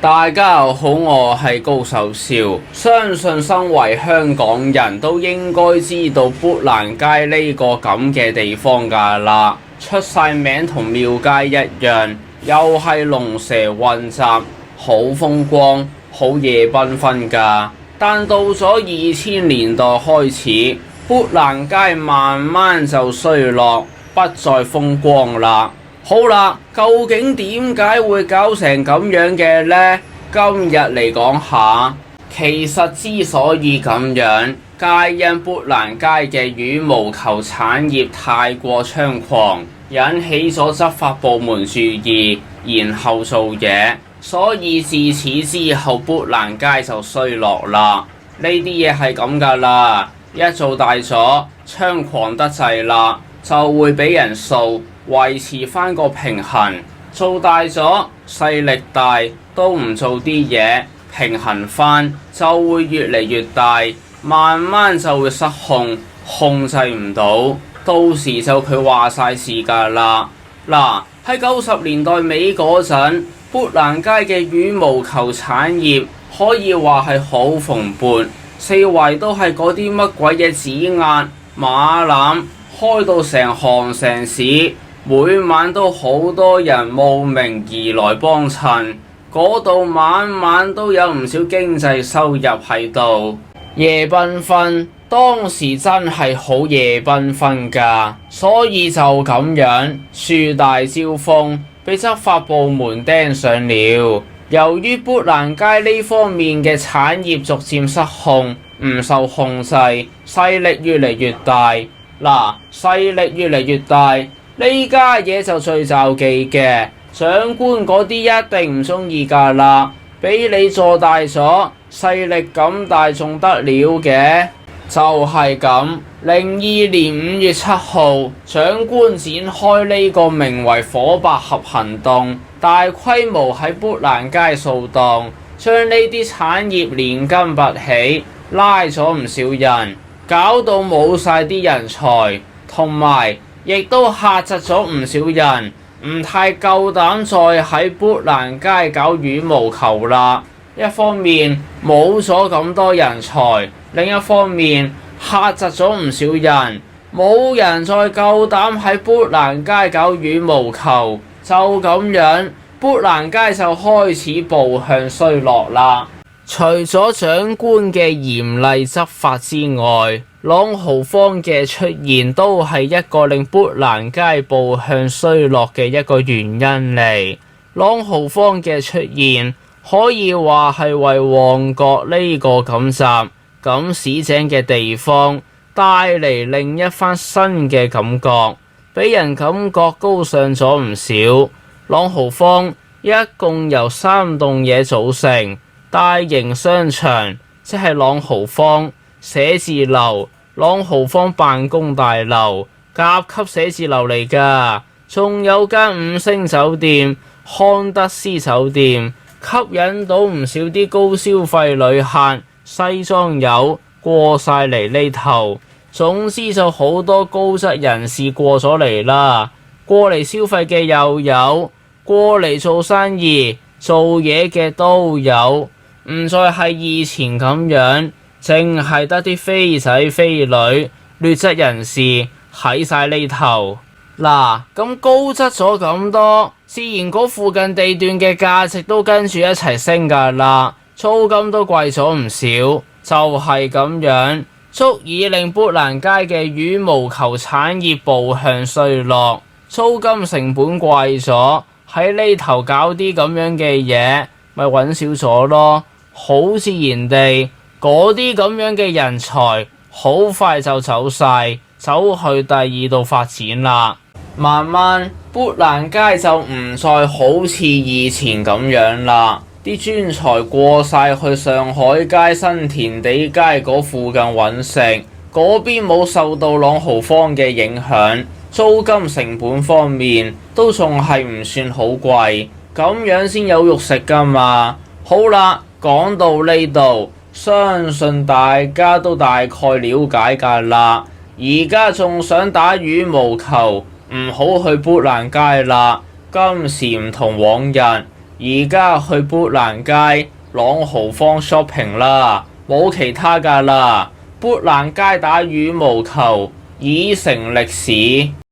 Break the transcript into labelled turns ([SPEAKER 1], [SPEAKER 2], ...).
[SPEAKER 1] 大家好，我係高手少，相信身為香港人都應該知道砵蘭街呢個咁嘅地方㗎啦，出晒名同廟街一樣，又係龍蛇混雜，好風光，好夜繽紛㗎。但到咗2000年代開始，砵蘭街慢慢就衰落，不再風光啦。好啦，究竟點解會搞成咁樣嘅呢？今日嚟講下，其實之所以咁樣，皆因砵蘭街嘅羽毛球產業太過猖狂，引起咗執法部門注意，然後做嘢，所以自此之後砵蘭街就衰落啦。呢啲嘢係咁㗎啦，一做大咗，猖狂得滯啦，就會俾人掃。維持返個平衡，做大咗勢力大都唔做啲嘢，平衡返就會越嚟越大，慢慢就會失控，控制唔到，到時就佢話晒事㗎啦。嗱，喺90年代尾嗰陣，砵蘭街嘅羽毛球產業可以話係好蓬勃，四圍都係嗰啲乜鬼嘢指壓馬籃，開到成行成市。每晚都好多人慕名而來幫襯，嗰度晚晚都有唔少經濟收入喺度。夜繽紛，當時真係好夜繽紛㗎，所以就咁樣樹大招風，被執法部門盯上了。由於砵蘭街呢方面嘅產業逐漸失控，唔受控制，勢力越嚟越大。嗱，勢力越嚟越大，呢家嘢就最罩忌嘅，長官嗰啲一定唔中意㗎啦，俾你做大咗，勢力咁大仲得了嘅？就係咁。02年5月7號，長官展開呢個名為火百合行動，大規模喺砵蘭街掃蕩，將呢啲產業連根拔起，拉咗唔少人，搞到冇晒啲人才，同埋亦都嚇窒咗唔少人，唔太夠膽再喺砵蘭街搞羽毛球啦。一方面冇咗咁多人才，另一方面嚇窒咗唔少人，冇人再夠膽喺砵蘭街搞羽毛球，就咁樣砵蘭街就開始步向衰落啦。除咗長官嘅嚴厲執法之外，朗豪坊嘅出現都係一個令砵蘭街步向衰落嘅一個原因嚟。朗豪坊嘅出現可以話係為旺角呢個咁雜咁市井嘅地方帶嚟另一番新嘅感覺，俾人感覺高尚咗唔少。朗豪坊一共由3棟嘢組成，大型商場即係朗豪坊寫字樓、朗豪坊辦公大樓、甲級寫字樓嚟㗎，仲有間5星酒店康德斯酒店，吸引到唔少啲高消費旅客、西裝友過晒嚟呢頭。總之就好多高質人士過咗嚟啦，過嚟消費嘅又有，過嚟做生意做嘢嘅都有，唔再係以前咁樣淨係得啲飛仔飛女劣質人士喺晒呢頭。嗱，咁高質咗咁多，自然嗰附近地段嘅價值都跟住一齊升㗎啦，租金都貴咗唔少。就係咁樣，足以令砵蘭街嘅羽毛球產業步向衰落，租金成本貴咗，喺呢頭搞啲咁樣嘅嘢，咪揾少咗咯。好自然地，嗰啲咁樣嘅人才好快就走晒，走去第二度發展啦。慢慢砵蘭街就唔再好似以前咁樣啦，啲專才過晒去上海街、新填地街嗰附近揾食，嗰邊冇受到朗豪坊嘅影響，租金成本方面都仲係唔算好貴，咁樣先有肉食㗎嘛。好啦，講到呢度，相信大家都大概了解㗎啦。而家仲想打羽毛球，唔好去砵蘭街啦。今時唔同往日，而家去砵蘭街朗豪坊 shopping 啦，冇其他㗎啦。砵蘭街打羽毛球已成歷史。